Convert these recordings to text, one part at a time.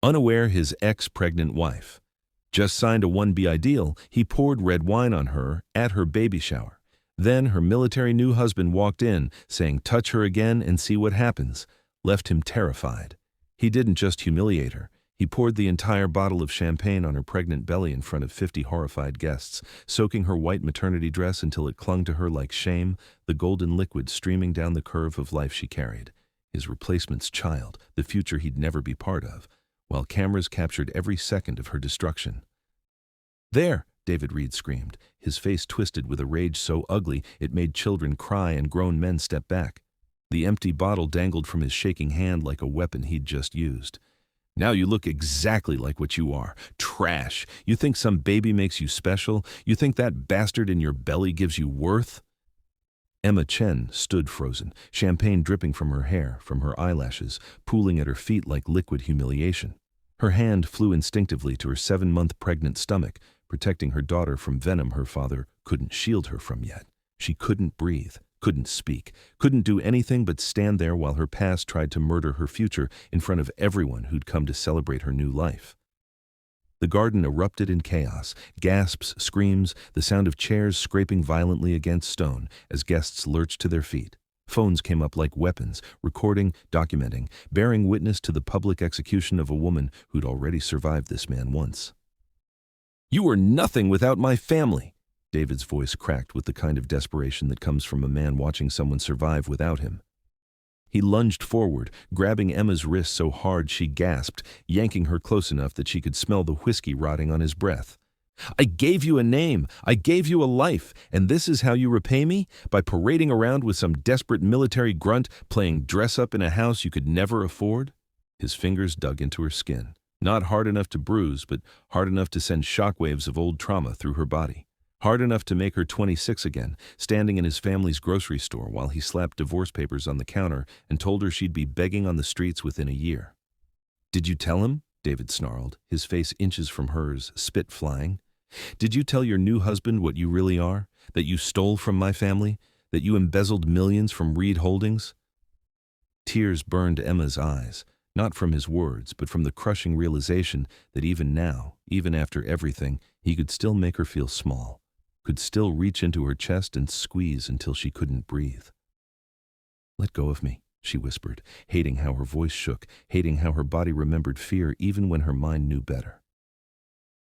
Unaware his ex-pregnant wife. Just signed a 1B deal, he poured red wine on her at her baby shower. Then her military new husband walked in, saying, "Touch her again and see what happens," left him terrified. He didn't just humiliate her. He poured the entire bottle of champagne on her pregnant belly in front of 50 horrified guests, soaking her white maternity dress until it clung to her like shame, the golden liquid streaming down the curve of life she carried. His replacement's child, the future he'd never be part of, while cameras captured every second of her destruction. "There!" David Reed screamed, his face twisted with a rage so ugly it made children cry and grown men step back. The empty bottle dangled from his shaking hand like a weapon he'd just used. "Now you look exactly like what you are. Trash. You think some baby makes you special? You think that bastard in your belly gives you worth?" Emma Chen stood frozen, champagne dripping from her hair, from her eyelashes, pooling at her feet like liquid humiliation. Her hand flew instinctively to her 7-month pregnant stomach, protecting her daughter from venom her father couldn't shield her from yet. She couldn't breathe, couldn't speak, couldn't do anything but stand there while her past tried to murder her future in front of everyone who'd come to celebrate her new life. The garden erupted in chaos, gasps, screams, the sound of chairs scraping violently against stone as guests lurched to their feet. Phones came up like weapons, recording, documenting, bearing witness to the public execution of a woman who'd already survived this man once. "You are nothing without my family!" David's voice cracked with the kind of desperation that comes from a man watching someone survive without him. He lunged forward, grabbing Emma's wrist so hard she gasped, yanking her close enough that she could smell the whiskey rotting on his breath. "I gave you a name, I gave you a life, and this is how you repay me? By parading around with some desperate military grunt playing dress-up in a house you could never afford?" His fingers dug into her skin, not hard enough to bruise, but hard enough to send shockwaves of old trauma through her body. Hard enough to make her 26 again, standing in his family's grocery store while he slapped divorce papers on the counter and told her she'd be begging on the streets within a year. "Did you tell him?" David snarled, his face inches from hers, spit flying. "Did you tell your new husband what you really are? That you stole from my family? That you embezzled millions from Reed Holdings?" Tears burned Emma's eyes, not from his words, but from the crushing realization that even now, even after everything, he could still make her feel small, could still reach into her chest and squeeze until she couldn't breathe. "Let go of me," she whispered, hating how her voice shook, hating how her body remembered fear even when her mind knew better.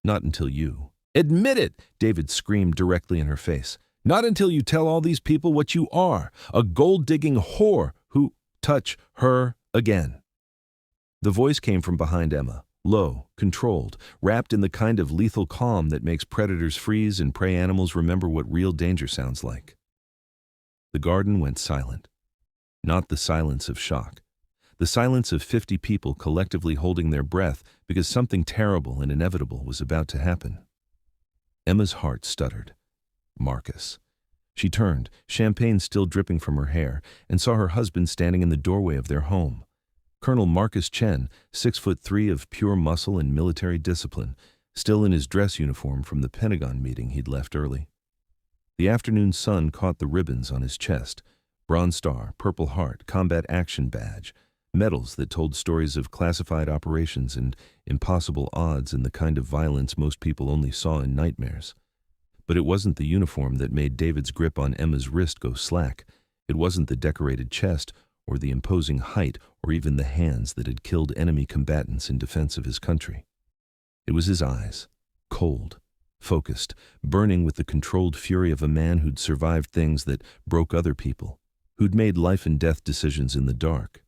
"Not until you." "Admit it!" David screamed directly in her face. "Not until you tell all these people what you are, a gold-digging whore who touch her again." The voice came from behind Emma, low, controlled, wrapped in the kind of lethal calm that makes predators freeze and prey animals remember what real danger sounds like. The garden went silent. Not the silence of shock. The silence of 50 people collectively holding their breath because something terrible and inevitable was about to happen. Emma's heart stuttered. Marcus. She turned, champagne still dripping from her hair, and saw her husband standing in the doorway of their home. Colonel Marcus Chen, 6'3" of pure muscle and military discipline, still in his dress uniform from the Pentagon meeting he'd left early. The afternoon sun caught the ribbons on his chest, Bronze Star, Purple Heart, Combat Action Badge, medals that told stories of classified operations and impossible odds and the kind of violence most people only saw in nightmares. But it wasn't the uniform that made David's grip on Emma's wrist go slack. It wasn't the decorated chest or the imposing height or even the hands that had killed enemy combatants in defense of his country. It was his eyes, cold, focused, burning with the controlled fury of a man who'd survived things that broke other people, who'd made life and death decisions in the dark,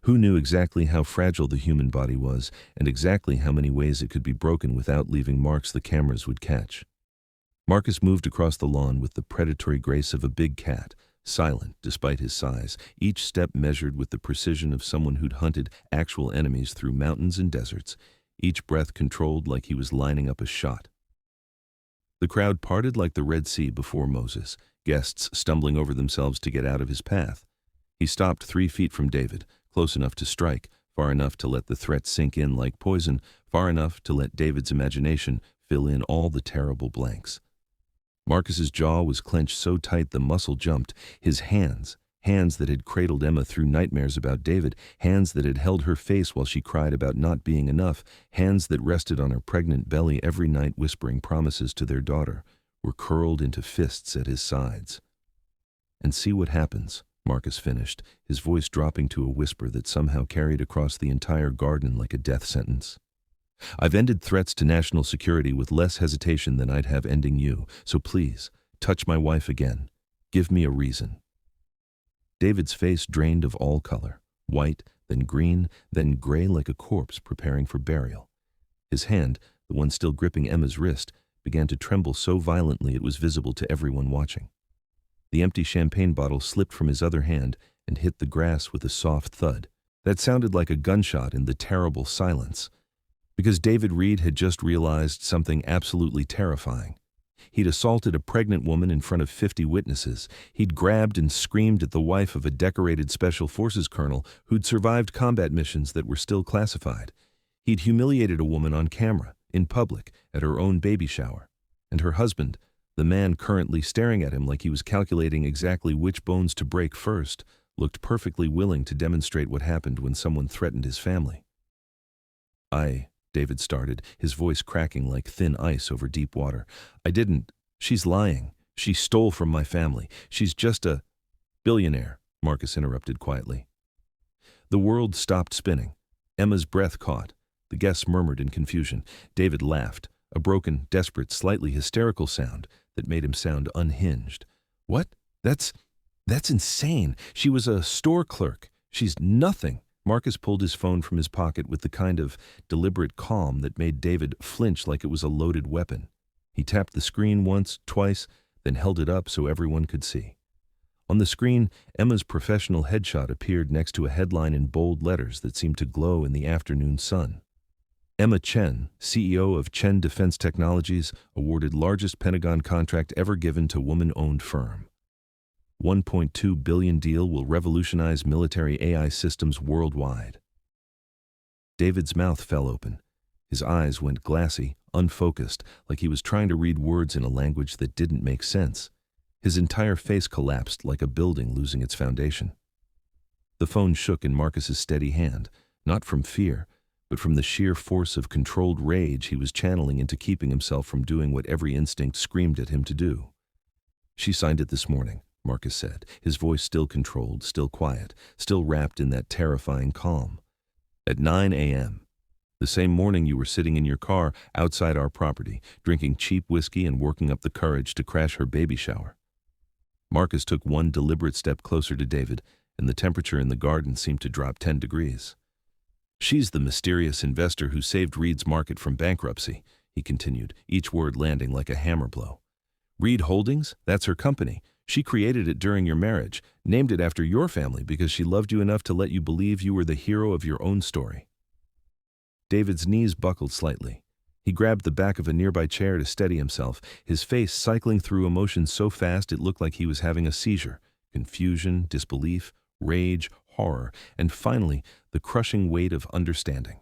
who knew exactly how fragile the human body was and exactly how many ways it could be broken without leaving marks the cameras would catch. Marcus moved across the lawn with the predatory grace of a big cat, silent despite his size, each step measured with the precision of someone who'd hunted actual enemies through mountains and deserts, each breath controlled like he was lining up a shot. The crowd parted like the Red Sea before Moses, guests stumbling over themselves to get out of his path. He stopped 3 feet from David, close enough to strike, far enough to let the threat sink in like poison, far enough to let David's imagination fill in all the terrible blanks. Marcus's jaw was clenched so tight the muscle jumped, his hands, hands that had cradled Emma through nightmares about David, hands that had held her face while she cried about not being enough, hands that rested on her pregnant belly every night whispering promises to their daughter, were curled into fists at his sides. "And see what happens," Marcus finished, his voice dropping to a whisper that somehow carried across the entire garden like a death sentence. "I've ended threats to national security with less hesitation than I'd have ending you, so please, touch my wife again. Give me a reason." David's face drained of all color, white, then green, then gray like a corpse preparing for burial. His hand, the one still gripping Emma's wrist, began to tremble so violently it was visible to everyone watching. The empty champagne bottle slipped from his other hand and hit the grass with a soft thud. That sounded like a gunshot in the terrible silence. Because David Reed had just realized something absolutely terrifying. He'd assaulted a pregnant woman in front of 50 witnesses. He'd grabbed and screamed at the wife of a decorated Special Forces colonel who'd survived combat missions that were still classified. He'd humiliated a woman on camera, in public, at her own baby shower. And her husband, the man currently staring at him like he was calculating exactly which bones to break first, looked perfectly willing to demonstrate what happened when someone threatened his family. David started, his voice cracking like thin ice over deep water. "I didn't. She's lying. She stole from my family. She's just a billionaire," Marcus interrupted quietly. The world stopped spinning. Emma's breath caught. The guests murmured in confusion. David laughed, a broken, desperate, slightly hysterical sound that made him sound unhinged. "What? That's insane. She was a store clerk. She's nothing." Marcus pulled his phone from his pocket with the kind of deliberate calm that made David flinch like it was a loaded weapon. He tapped the screen once, twice, then held it up so everyone could see. On the screen, Emma's professional headshot appeared next to a headline in bold letters that seemed to glow in the afternoon sun. Emma Chen, CEO of Chen Defense Technologies, awarded largest Pentagon contract ever given to woman-owned firm. $1.2 billion deal will revolutionize military AI systems worldwide. David's mouth fell open. His eyes went glassy, unfocused, like he was trying to read words in a language that didn't make sense. His entire face collapsed like a building losing its foundation. The phone shook in Marcus's steady hand, not from fear, but from the sheer force of controlled rage he was channeling into keeping himself from doing what every instinct screamed at him to do. "She signed it this morning," Marcus said, his voice still controlled, still quiet, still wrapped in that terrifying calm. "At 9 a.m. The same morning you were sitting in your car outside our property, drinking cheap whiskey and working up the courage to crash her baby shower." Marcus took one deliberate step closer to David, and the temperature in the garden seemed to drop 10 degrees. "She's the mysterious investor who saved Reed's market from bankruptcy," he continued, each word landing like a hammer blow. "Reed Holdings, that's her company. She created it during your marriage, named it after your family because she loved you enough to let you believe you were the hero of your own story." David's knees buckled slightly. He grabbed the back of a nearby chair to steady himself, his face cycling through emotions so fast it looked like he was having a seizure. Confusion, disbelief, rage, horror, and finally, the crushing weight of understanding.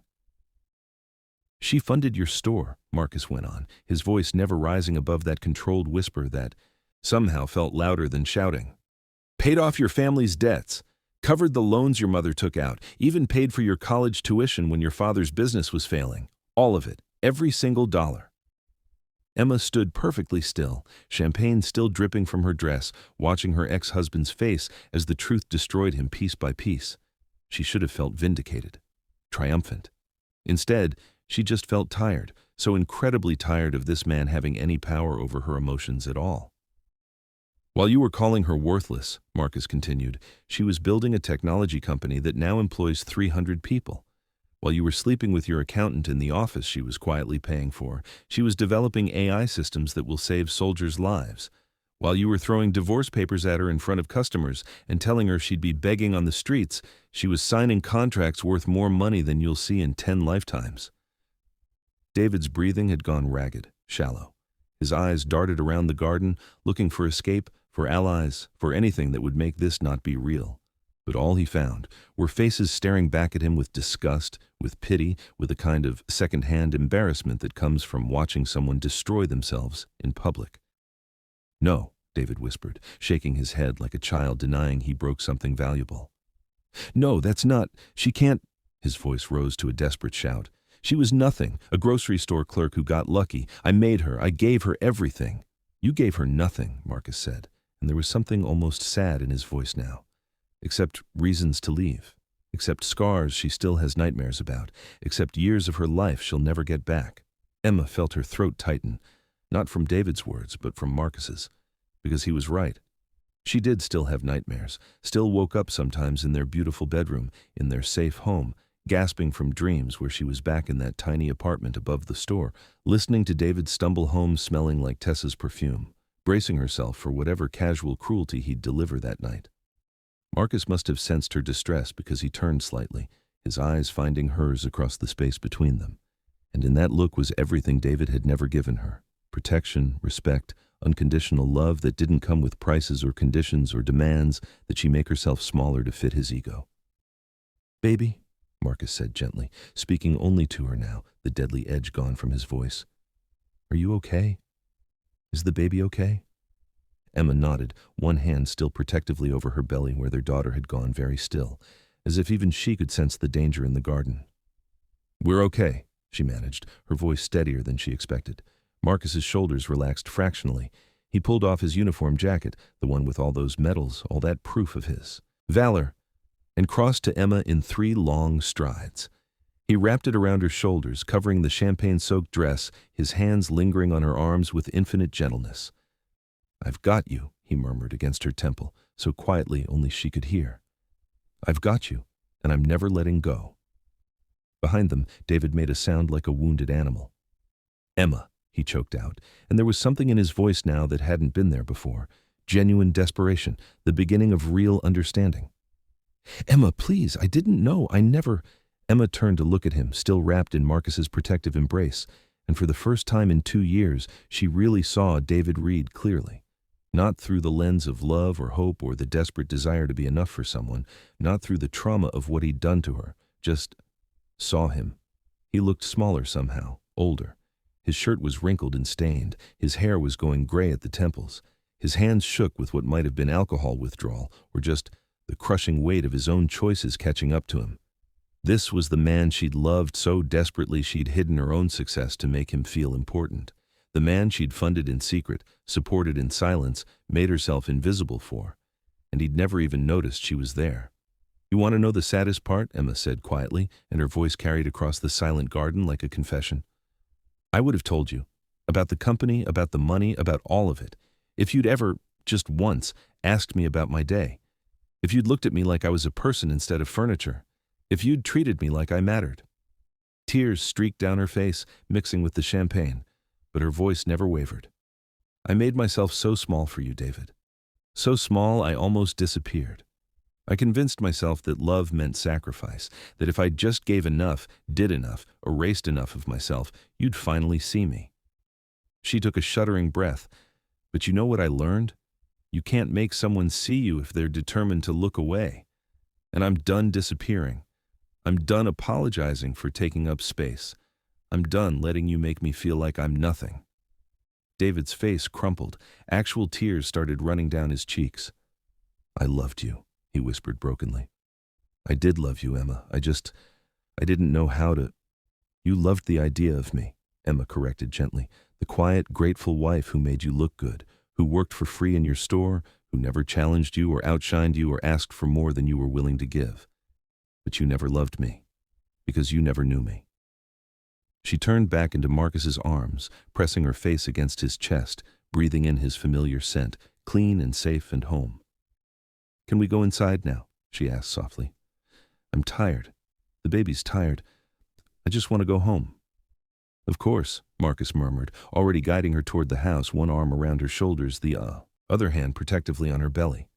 "She funded your store," Marcus went on, his voice never rising above that controlled whisper that somehow felt louder than shouting. "Paid off your family's debts, covered the loans your mother took out, even paid for your college tuition when your father's business was failing. All of it, every single dollar." Emma stood perfectly still, champagne still dripping from her dress, watching her ex-husband's face as the truth destroyed him piece by piece. She should have felt vindicated, triumphant. Instead, she just felt tired, so incredibly tired of this man having any power over her emotions at all. "While you were calling her worthless," Marcus continued, "she was building a technology company that now employs 300 people. While you were sleeping with your accountant in the office she was quietly paying for, she was developing AI systems that will save soldiers' lives. While you were throwing divorce papers at her in front of customers and telling her she'd be begging on the streets, she was signing contracts worth more money than you'll see in 10 lifetimes." David's breathing had gone ragged, shallow. His eyes darted around the garden, looking for escape, for allies, for anything that would make this not be real. But all he found were faces staring back at him with disgust, with pity, with a kind of second-hand embarrassment that comes from watching someone destroy themselves in public. "No," David whispered, shaking his head like a child denying he broke something valuable. No, that's not. She can't. His voice rose to a desperate shout. She was nothing, a grocery store clerk who got lucky. I made her. I gave her everything. You gave her nothing, Marcus said, and there was something almost sad in his voice now. Except reasons to leave. Except scars she still has nightmares about. Except years of her life she'll never get back. Emma felt her throat tighten, not from David's words, but from Marcus's, because he was right. She did still have nightmares, still woke up sometimes in their beautiful bedroom, in their safe home, gasping from dreams where she was back in that tiny apartment above the store, listening to David stumble home smelling like Tessa's perfume, bracing herself for whatever casual cruelty he'd deliver that night. Marcus must have sensed her distress because he turned slightly, his eyes finding hers across the space between them. And in that look was everything David had never given her: protection, respect, unconditional love that didn't come with prices or conditions or demands that she make herself smaller to fit his ego. Baby, Marcus said gently, speaking only to her now, the deadly edge gone from his voice. Are you okay? Is the baby okay? Emma nodded, one hand still protectively over her belly where their daughter had gone very still, as if even she could sense the danger in the garden. We're okay, she managed, her voice steadier than she expected. Marcus's shoulders relaxed fractionally. He pulled off his uniform jacket, the one with all those medals, all that proof of his valor, and crossed to Emma in 3 long strides. He wrapped it around her shoulders, covering the champagne-soaked dress, his hands lingering on her arms with infinite gentleness. I've got you, he murmured against her temple, so quietly only she could hear. I've got you, and I'm never letting go. Behind them, David made a sound like a wounded animal. Emma, he choked out, and there was something in his voice now that hadn't been there before. Genuine desperation, the beginning of real understanding. Emma, please, I didn't know, I never... Emma turned to look at him, still wrapped in Marcus's protective embrace, and for the first time in 2 years, she really saw David Reed clearly. Not through the lens of love or hope or the desperate desire to be enough for someone, not through the trauma of what he'd done to her, just saw him. He looked smaller somehow, older. His shirt was wrinkled and stained, his hair was going gray at the temples. His hands shook with what might have been alcohol withdrawal, or just the crushing weight of his own choices catching up to him. This was the man she'd loved so desperately she'd hidden her own success to make him feel important. The man she'd funded in secret, supported in silence, made herself invisible for. And he'd never even noticed she was there. You want to know the saddest part? Emma said quietly, and her voice carried across the silent garden like a confession. I would have told you. About the company, about the money, about all of it. If you'd ever, just once, asked me about my day. If you'd looked at me like I was a person instead of furniture. If you'd treated me like I mattered. Tears streaked down her face, mixing with the champagne, but her voice never wavered. I made myself so small for you, David. So small I almost disappeared. I convinced myself that love meant sacrifice, that if I just gave enough, did enough, erased enough of myself, you'd finally see me. She took a shuddering breath. But you know what I learned? You can't make someone see you if they're determined to look away. And I'm done disappearing. I'm done apologizing for taking up space. I'm done letting you make me feel like I'm nothing. David's face crumpled. Actual tears started running down his cheeks. I loved you, he whispered brokenly. I did love you, Emma. I didn't know how to... You loved the idea of me, Emma corrected gently. The quiet, grateful wife who made you look good, who worked for free in your store, who never challenged you or outshined you or asked for more than you were willing to give. But you never loved me, because you never knew me. She turned back into Marcus's arms, pressing her face against his chest, breathing in his familiar scent, clean and safe and home. Can we go inside now? She asked softly. I'm tired. The baby's tired. I just want to go home. Of course, Marcus murmured, already guiding her toward the house, one arm around her shoulders, the other hand protectively on her belly.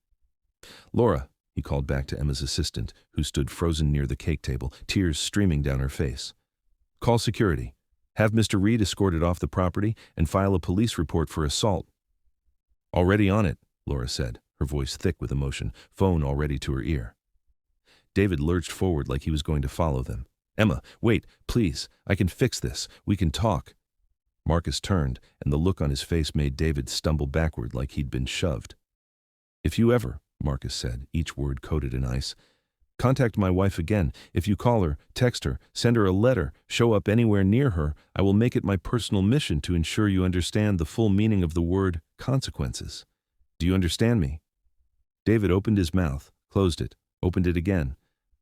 Laura, he called back to Emma's assistant, who stood frozen near the cake table, tears streaming down her face. Call security. Have Mr. Reed escorted off the property and file a police report for assault. Already on it, Laura said, her voice thick with emotion, phone already to her ear. David lurched forward like he was going to follow them. Emma, wait, please. I can fix this. We can talk. Marcus turned, and the look on his face made David stumble backward like he'd been shoved. "If you ever," Marcus said, each word coated in ice, "contact my wife again, if you call her, text her, send her a letter, show up anywhere near her, I will make it my personal mission to ensure you understand the full meaning of the word consequences. Do you understand me?" David opened his mouth, closed it, opened it again.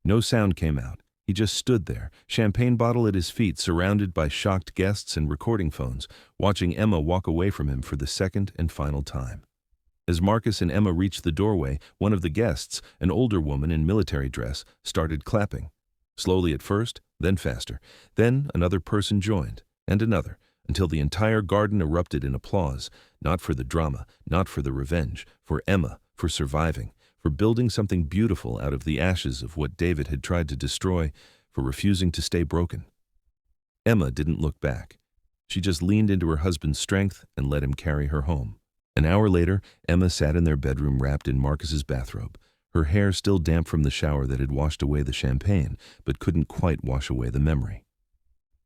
No sound came out. He just stood there, champagne bottle at his feet, surrounded by shocked guests and recording phones, watching Emma walk away from him for the second and final time. As Marcus and Emma reached the doorway, one of the guests, an older woman in military dress, started clapping. Slowly at first, then faster. Then another person joined, and another, until the entire garden erupted in applause, not for the drama, not for the revenge, for Emma, for surviving, for building something beautiful out of the ashes of what David had tried to destroy, for refusing to stay broken. Emma didn't look back. She just leaned into her husband's strength and let him carry her home. An hour later, Emma sat in their bedroom wrapped in Marcus's bathrobe, her hair still damp from the shower that had washed away the champagne, but couldn't quite wash away the memory.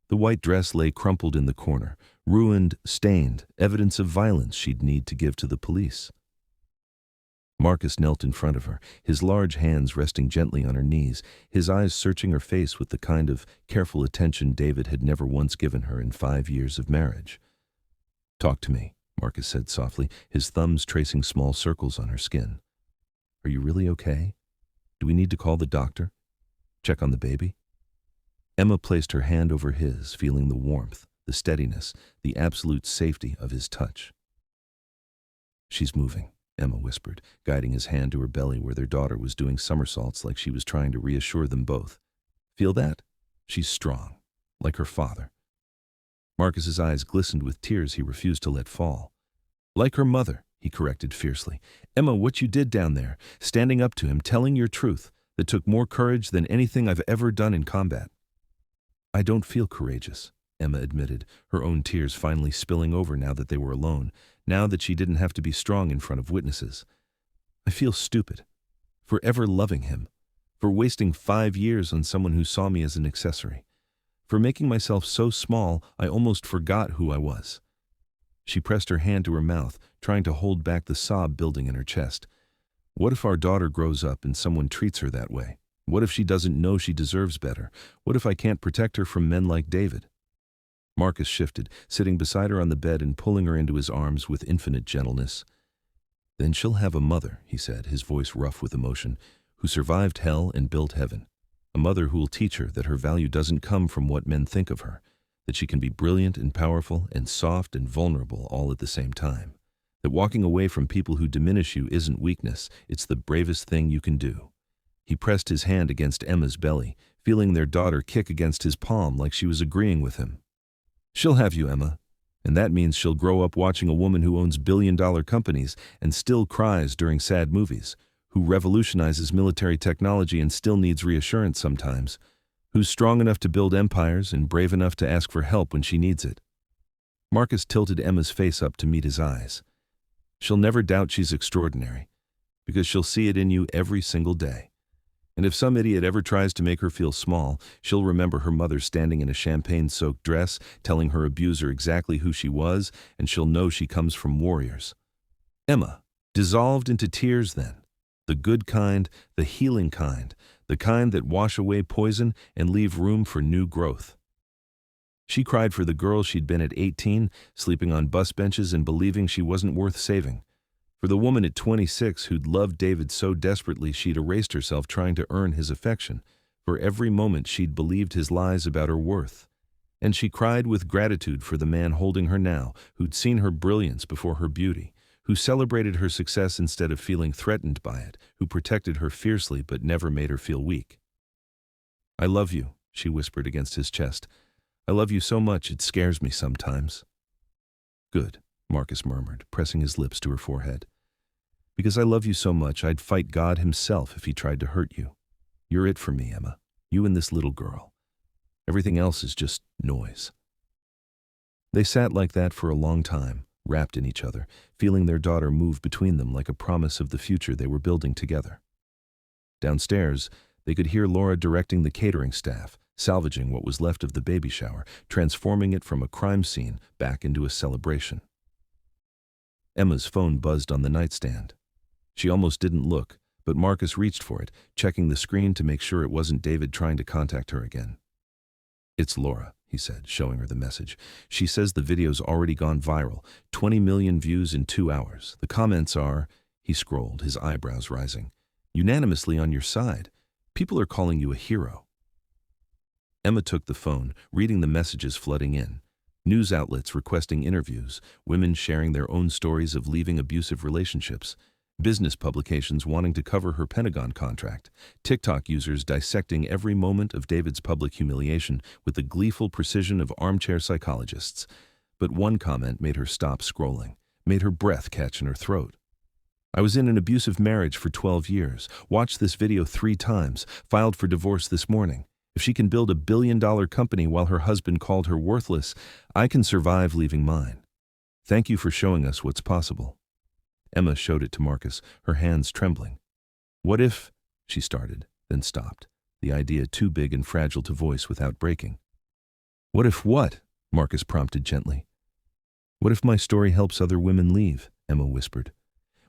The white dress lay crumpled in the corner, ruined, stained, evidence of violence she'd need to give to the police. Marcus knelt in front of her, his large hands resting gently on her knees, his eyes searching her face with the kind of careful attention David had never once given her in 5 years of marriage. "Talk to me," Marcus said softly, his thumbs tracing small circles on her skin. "Are you really okay? Do we need to call the doctor? Check on the baby?" Emma placed her hand over his, feeling the warmth, the steadiness, the absolute safety of his touch. "She's moving," Emma whispered, guiding his hand to her belly where their daughter was doing somersaults like she was trying to reassure them both. "Feel that? She's strong, like her father." Marcus's eyes glistened with tears he refused to let fall. "Like her mother," he corrected fiercely. "Emma, what you did down there, standing up to him, telling your truth, that took more courage than anything I've ever done in combat." "I don't feel courageous," Emma admitted, her own tears finally spilling over now that they were alone, now that she didn't have to be strong in front of witnesses. "I feel stupid, for ever loving him, for wasting 5 years on someone who saw me as an accessory, for making myself so small I almost forgot who I was." She pressed her hand to her mouth, trying to hold back the sob building in her chest. "What if our daughter grows up and someone treats her that way? What if she doesn't know she deserves better? What if I can't protect her from men like David?" Marcus shifted, sitting beside her on the bed and pulling her into his arms with infinite gentleness. "Then she'll have a mother," he said, his voice rough with emotion, "who survived hell and built heaven. A mother who will teach her that her value doesn't come from what men think of her, that she can be brilliant and powerful and soft and vulnerable all at the same time. That walking away from people who diminish you isn't weakness, it's the bravest thing you can do." He pressed his hand against Emma's belly, feeling their daughter kick against his palm like she was agreeing with him. "She'll have you, Emma, and that means she'll grow up watching a woman who owns billion-dollar companies and still cries during sad movies, who revolutionizes military technology and still needs reassurance sometimes, who's strong enough to build empires and brave enough to ask for help when she needs it." Marcus tilted Emma's face up to meet his eyes. "She'll never doubt she's extraordinary, because she'll see it in you every single day. And if some idiot ever tries to make her feel small, she'll remember her mother standing in a champagne-soaked dress, telling her abuser exactly who she was, and she'll know she comes from warriors." Emma dissolved into tears then, the good kind, the healing kind, the kind that wash away poison and leave room for new growth. She cried for the girl she'd been at 18, sleeping on bus benches and believing she wasn't worth saving. For the woman at 26 who'd loved David so desperately she'd erased herself trying to earn his affection, for every moment she'd believed his lies about her worth. And she cried with gratitude for the man holding her now, who'd seen her brilliance before her beauty, who celebrated her success instead of feeling threatened by it, who protected her fiercely but never made her feel weak. "I love you," she whispered against his chest. "I love you so much it scares me sometimes." "Good," Marcus murmured, pressing his lips to her forehead. "Because I love you so much, I'd fight God himself if he tried to hurt you. You're it for me, Emma. You and this little girl. Everything else is just noise." They sat like that for a long time, wrapped in each other, feeling their daughter move between them like a promise of the future they were building together. Downstairs, they could hear Laura directing the catering staff, salvaging what was left of the baby shower, transforming it from a crime scene back into a celebration. Emma's phone buzzed on the nightstand. She almost didn't look, but Marcus reached for it, checking the screen to make sure it wasn't David trying to contact her again. "It's Laura," he said, showing her the message. "She says the video's already gone viral, 20 million views in 2 hours. The comments are," he scrolled, his eyebrows rising, "unanimously on your side. People are calling you a hero." Emma took the phone, reading the messages flooding in. News outlets requesting interviews, women sharing their own stories of leaving abusive relationships, business publications wanting to cover her Pentagon contract, TikTok users dissecting every moment of David's public humiliation with the gleeful precision of armchair psychologists. But one comment made her stop scrolling, made her breath catch in her throat. "I was in an abusive marriage for 12 years, watched this video 3 times, filed for divorce this morning. If she can build a billion-dollar company while her husband called her worthless, I can survive leaving mine. Thank you for showing us what's possible." Emma showed it to Marcus, her hands trembling. "What if," she started, then stopped, the idea too big and fragile to voice without breaking. "What if what?" Marcus prompted gently. "What if my story helps other women leave?" Emma whispered.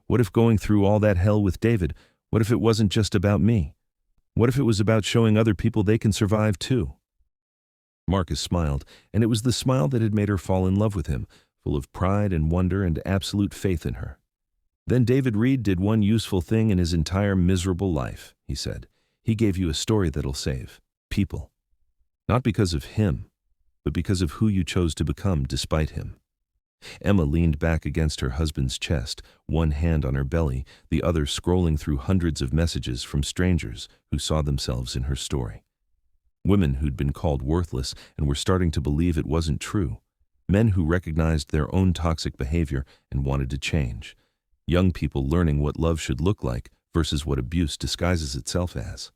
"What if going through all that hell with David, what if it wasn't just about me? What if it was about showing other people they can survive too?" Marcus smiled, and it was the smile that had made her fall in love with him, full of pride and wonder and absolute faith in her. "Then David Reed did one useful thing in his entire miserable life," he said. "He gave you a story that'll save people. Not because of him, but because of who you chose to become despite him." Emma leaned back against her husband's chest, one hand on her belly, the other scrolling through hundreds of messages from strangers who saw themselves in her story. Women who'd been called worthless and were starting to believe it wasn't true. Men who recognized their own toxic behavior and wanted to change. Young people learning what love should look like versus what abuse disguises itself as.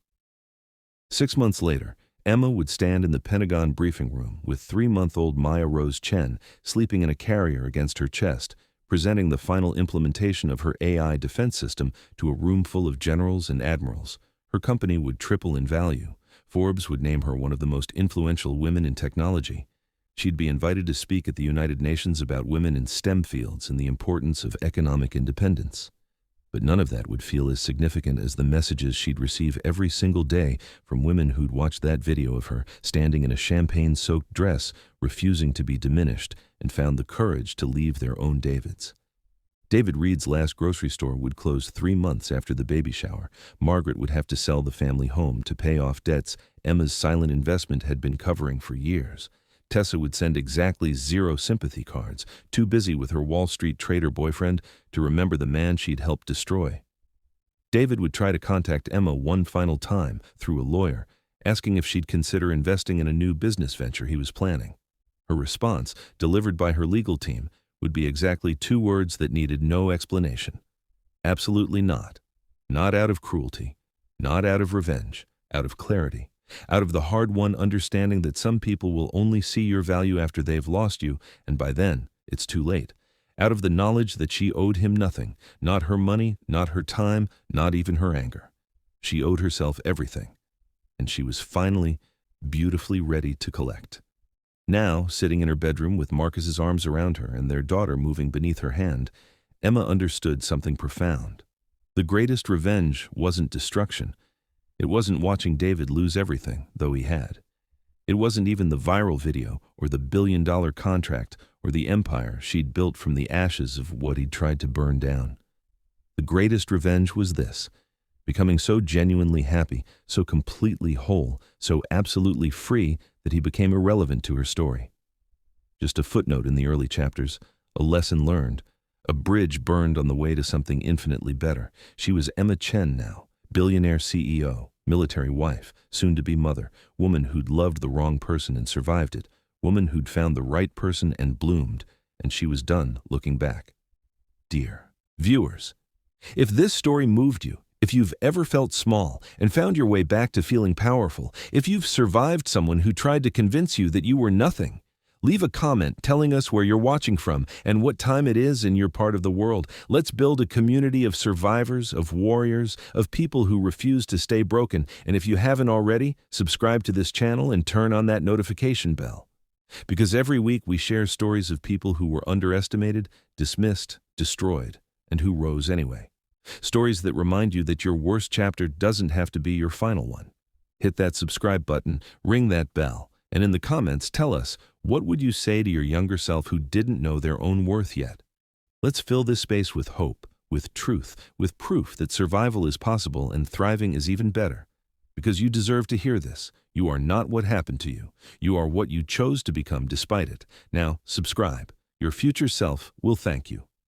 6 months later, Emma would stand in the Pentagon briefing room with 3-month-old Maya Rose Chen sleeping in a carrier against her chest, presenting the final implementation of her AI defense system to a room full of generals and admirals. Her company would triple in value. Forbes would name her one of the most influential women in technology. She'd be invited to speak at the United Nations about women in STEM fields and the importance of economic independence. But none of that would feel as significant as the messages she'd receive every single day from women who'd watched that video of her standing in a champagne-soaked dress, refusing to be diminished, and found the courage to leave their own Davids. David Reed's last grocery store would close 3 months after the baby shower. Margaret would have to sell the family home to pay off debts Emma's silent investment had been covering for years. Tessa would send exactly 0 sympathy cards, too busy with her Wall Street trader boyfriend to remember the man she'd helped destroy. David would try to contact Emma one final time through a lawyer, asking if she'd consider investing in a new business venture he was planning. Her response, delivered by her legal team, would be exactly 2 words that needed no explanation. Absolutely not. Not out of cruelty. Not out of revenge. Out of clarity. Out of the hard-won understanding that some people will only see your value after they've lost you, and by then, it's too late. Out of the knowledge that she owed him nothing, not her money, not her time, not even her anger. She owed herself everything, and she was finally, beautifully ready to collect. Now, sitting in her bedroom with Marcus's arms around her and their daughter moving beneath her hand, Emma understood something profound. The greatest revenge wasn't destruction. It wasn't watching David lose everything, though he had. It wasn't even the viral video or the billion-dollar contract or the empire she'd built from the ashes of what he'd tried to burn down. The greatest revenge was this: becoming so genuinely happy, so completely whole, so absolutely free that he became irrelevant to her story. Just a footnote in the early chapters, a lesson learned, a bridge burned on the way to something infinitely better. She was Emma Chen now. Billionaire CEO, military wife, soon-to-be mother, woman who'd loved the wrong person and survived it, woman who'd found the right person and bloomed, and she was done looking back. Dear viewers, if this story moved you, if you've ever felt small and found your way back to feeling powerful, if you've survived someone who tried to convince you that you were nothing, Leave a comment telling us where you're watching from and what time it is in your part of the world. Let's build a community of survivors, of warriors, of people who refuse to stay broken. And if you haven't already, subscribe to this channel and turn on that notification bell. Because every week we share stories of people who were underestimated, dismissed, destroyed, and who rose anyway. Stories that remind you that your worst chapter doesn't have to be your final one. Hit that subscribe button, ring that bell, and in the comments tell us, what would you say to your younger self who didn't know their own worth yet? Let's fill this space with hope, with truth, with proof that survival is possible and thriving is even better. Because you deserve to hear this. You are not what happened to you. You are what you chose to become despite it. Now, subscribe. Your future self will thank you.